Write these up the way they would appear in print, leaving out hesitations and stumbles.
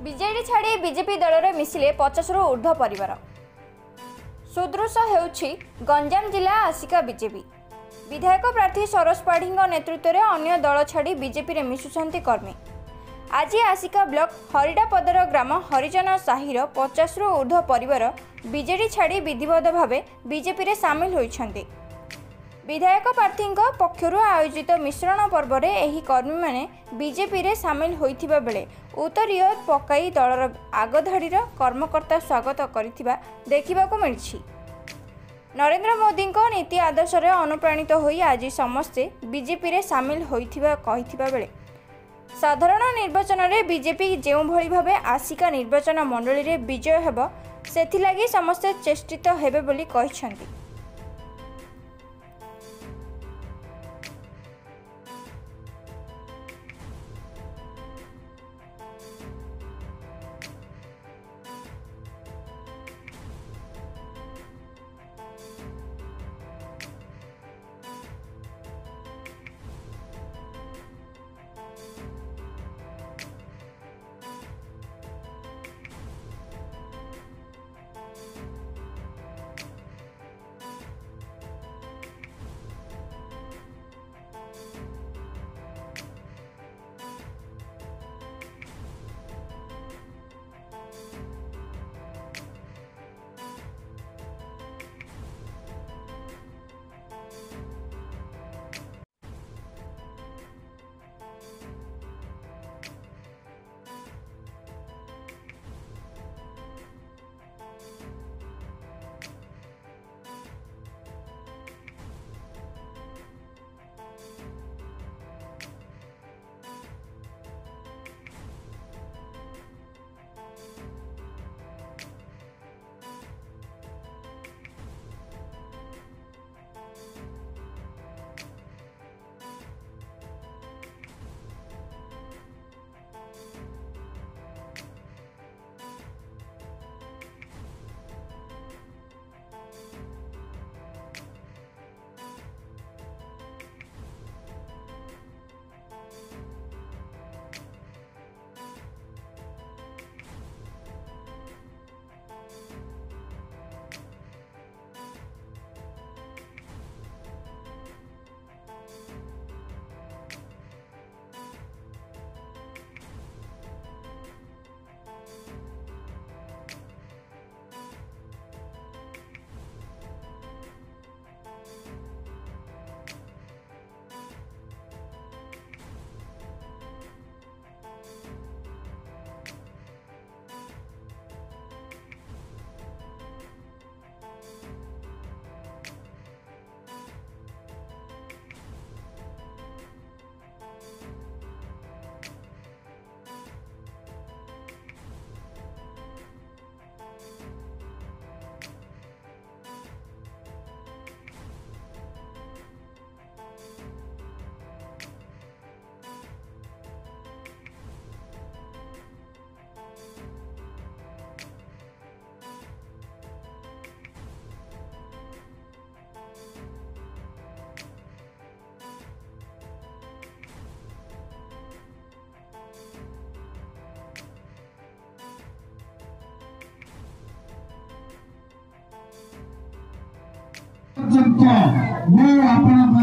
विजेडी छाड़ी बीजेपी दल में मिसिले 50 रु ऊर्ध्व परिवार। सुदृश होउछि गंजाम जिला आसिका बीजेपी। विधायक प्रार्थी सरोज पाढ़ी नेतृत्व में अन्य दल छाड़ी बीजेपी रे मिशुछंती कर्मी। आज आसिका ब्लॉक हरिडापदर ग्राम हरिजन साहिर 50 रु ऊर्ध्व परिवार बीजेडी छाड़ी विधिवत भाव बीजेपी रे सामिल होइछंती। विधायक प्रार्थी पक्षर आयोजित मिश्रण पर्व में यह कर्मी मैंने बीजेपी रे सामिल होइथिबा बेले उत्तरीय पकाई दलर आगधाड़ीर कर्मकर्ता स्वागत करिथिबा देखिबाकू मिलिछि। नरेंद्र मोदी नीति आदर्श रे अनुप्राणित होई आज समस्ते बीजेपी रे सामिल होइथिबा कहिथिबा बेले साधारण निर्वाचन रे बीजेपी जेउ भली भाबे आसिका निर्वाचन मंडली रे विजय हेबो सेथिलागी समस्ते चेष्टित हेबे बोली कहिछंती।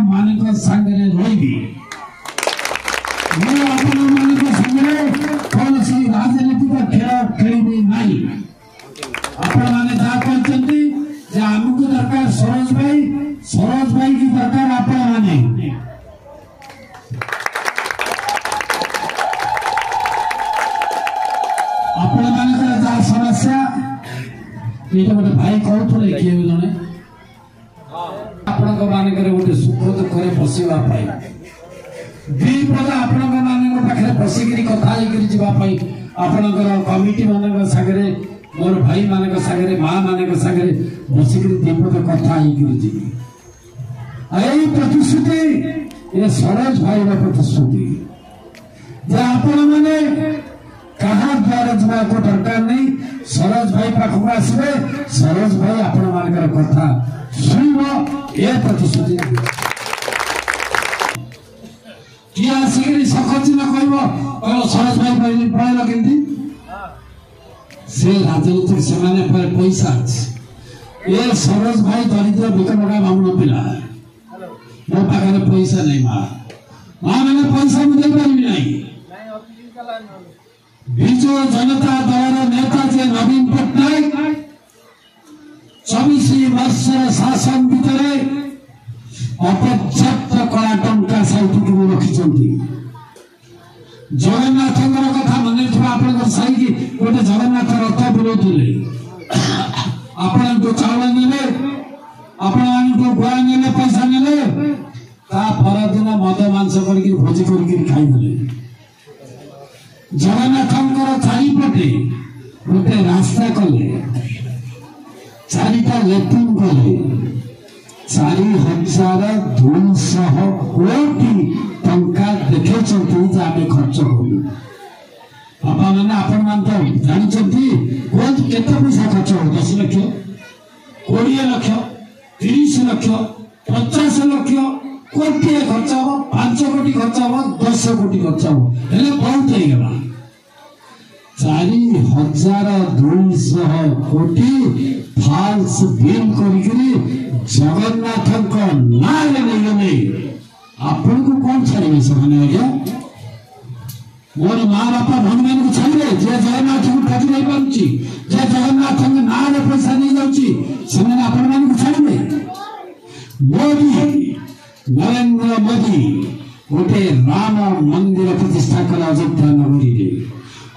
मानिक संगे रही कौन सी राजनीतिक खेल खेली नहीं। आपण मैंने आमको दरकार सरोज भाई की दरकार आपण मैंने समस्या ये गोटे भाई कहते किए जड़े आपण गोटे सुख दुख बसवा दीपद आपण पाखे बसिक कथा आपणकर कमिटी मान सागरे मोर भाई मान सागरे माँ मान सागरे बसिक दीपद कथा यही प्रतिश्रुति ये सरोज भाई प्रतिश्रुति आपण मैंने कहा द्वारा जावा को दरकार नहीं। सरोज भाई पाखक आसवे सरोज भाई आपण मान कथा शुभ ये प्रतिश्रुति किए आसिक सखचिन कह सरोज भाई पढ़ेल केमती से राजनीतिक सेमाने पर पैसा अच्छे ये सरोज भाई दरिद्र भिकमगा मामून पिला मो पाखे पैसा नहीं माँ मैंने पैसा मुझे पारि नहीं विजु जनता दल नेता जे नवीन पट्टनायक 24 वर्ष शासन भितर अपर्याप्त कला टंका साइटिक रखिंट जगन्नाथ कथा मन आप गोटे जगन्नाथ रथ बुलाऊले आपण चाउल ने आपण गुआ ने पैसा ने परदिन मद मांस कर भोजी कर खाई जगन्नाथ चारिपटे गोटे रास्ता कले 4टा लेट्रिन कले 4,200 कोटी टंका देखे आम खर्च करू बापा मैंने आपण मान तो जानते कौन केते पैसा खर्च हो 10 लाख 20 लाख 30 लाख 50 लाख कोटी खर्च हम 5 कोटी खर्च हम 10 कोटी खर्च हम बहुत हो गला 4,200 कोटी फाल्स बिल करी जगन्नाथ ना नहीं आपण को कौन छाड़े से मोर माँ बापा भौणी मान को छाड़े जे जगन्नाथ को ठगी नहीं पार्टी जे जगन्नाथ ना पैसा नहीं जाऊँगी आपण मान को छाड़े मोदी नरेंद्र मोदी गोटे राम मंदिर प्रतिष्ठा कला अयोध्या नगरी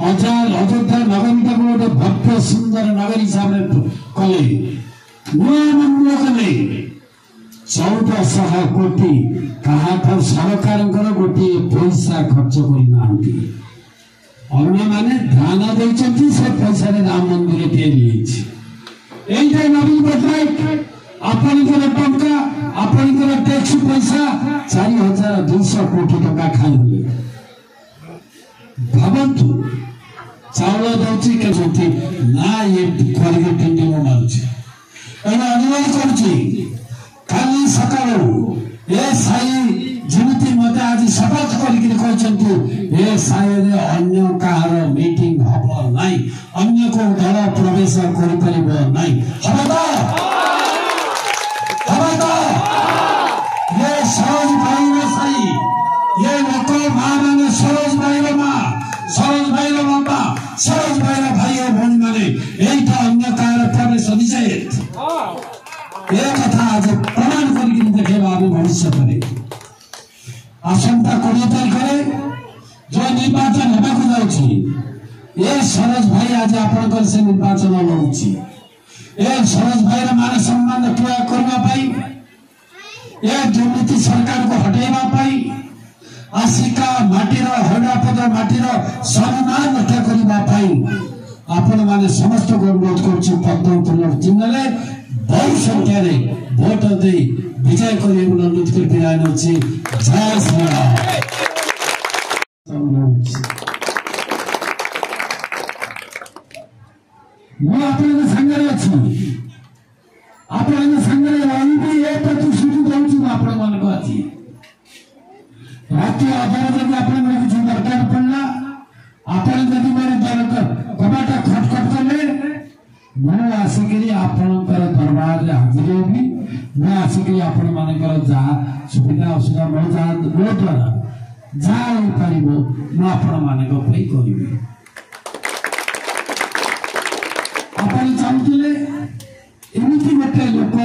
अयोध्या नगरी गोटे भव्य सुंदर नगरी हिसाब से कले नुआ मंदिर कले 1400 कोटी कहा सरकार गोटे पैसा खर्च करना अन्य माने ध्यान देते से पैसा राम मंदिर या नवीन पट्टनायक आपणकर टंका आपणकर टैक्स पैसा 4,200 कोटी टंका खाई भावतु चाउल दौची के ना ये करके टिंडी मारुची अनुरोध करुची काली सकाळू ए साई जेमती मते आज शपथ करके ए साई रे अन्य कार मीटिंग हब नहीं अन्य को दल प्रवेश कर परिबो नहीं ये सरोज भाई रे साई ये लोक मां माने सरोज भाई रे मां सरोज भाई रे बाबा सरोज भाई रे भाई और भौणी माने एटा अन्य कार प्रवेश निषेध कथा आज प्रमाण कर देखा भविष्य में आसंता 20 तारिख जो निर्वाचन होगा ये सरोज भाई आज आप से निर्वाचन लड़ुची ये सरोज भाई मान सम्मान रक्षा करने ये दुर्नीति सरकार को हटाई आसिका माटीर हरणापद माटीर सम्मान रक्षा करने आपण मैंने समस्त को अनुरोध कर पद्म पुनर्चिन्ह बहु संख्या भोट दे विजय करने अनुरोध कर विदाय नौछि जय श्री राम मु आपन संगरे अछि आपन संगरे रही ए प्रतिश्रुति दउछि आपन मन को अछि राष्ट्रीय अदालत में आपन मन किछु दरकार पड़ला आपन जदि मेरे दरकार कबाटा खटखट करले मैं आसिक आपणकर दरबार में हाजिर होगी मैं आसिक आपण मानकर जहाँ सुविधा असुविधा मो द्वारा जहाँ हो पार मुझे आपण मान करी आपण चाहूले एमती गोटे लोक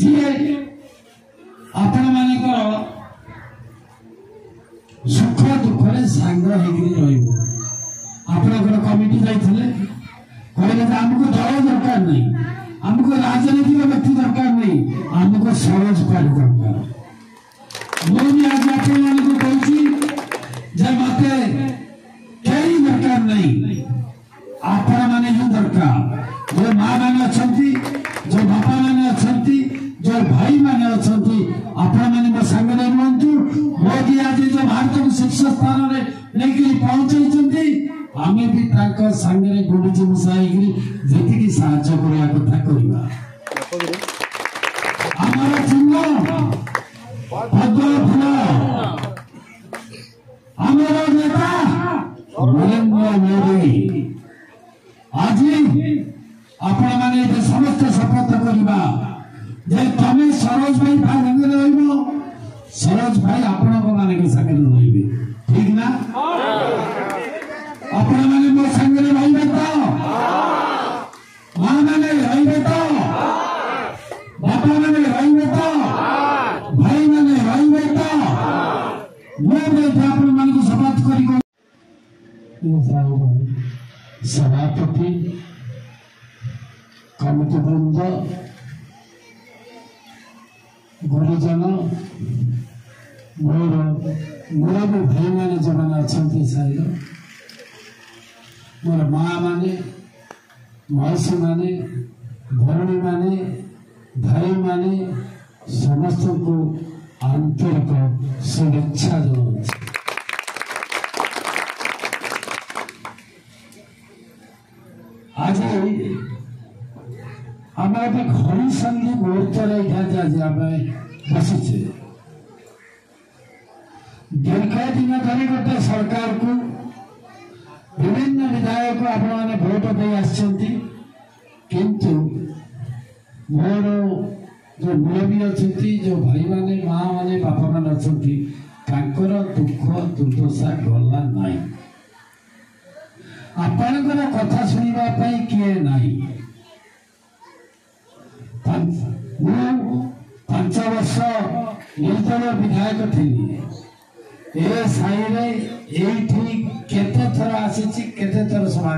जी आपण मानकर सुख दुख सांग होकर कमिटी जाइए कहले आमको दल दरकार नहीं आमको राजनीतिक व्यक्ति दरकार नहीं आमको सरोज पार्टी दरकार मुझे आज मत कई दरकार नहीं आपण मैंने ही दरकार जो माँ मैंने अच्छा जो बापा मैंने अच्छा जो भाई मैंने अच्छा आपण मैंने मो सांगे रुहतु मोदी आज जो भारत को शीर्ष स्थान में लेकिन पहुंचाई आमे भी ताका संगे गुडीजी मुसाई जी साहाय्य करवा कथा करवा हमारा चिन्ह पद्म फूल हमारा नेता नरेंद्र मोदी आज आपण माने समस्त शपथ करवा जे तमें सरोज भाई भाई सरोज भाई आपण माने सागर रही ठीक ना आपण माने मो संगे रही तो मां माने रही तो बापा माने रही तो भाई माने रही तो आपण मान को शपथ करी सभापति कमिटी वृंद गुरुजन मोर मुरबी भाई मैंने जो मैंने अच्छा साइर मोर माँ माने मौसी माने भौणी माने भाई माने समस्त को आंतरिक शुभेच्छा जनाऊँ। आज आम घड़ी संधि मुहूर्त बसीचे दीर्घ दिन धरी गोटे सरकार को विभिन्न विधायक आपने भोट दे किंतु मोर जो मुरबी अच्छा जो भाई माने माँ माने बापा मान अच्छा दुख दुर्दशा गला ना आपणकर कथा शुणा किए नहीं 5 वर्ष निर्दलीय विधायक थी ए साई केते थर आसी केते थर सभा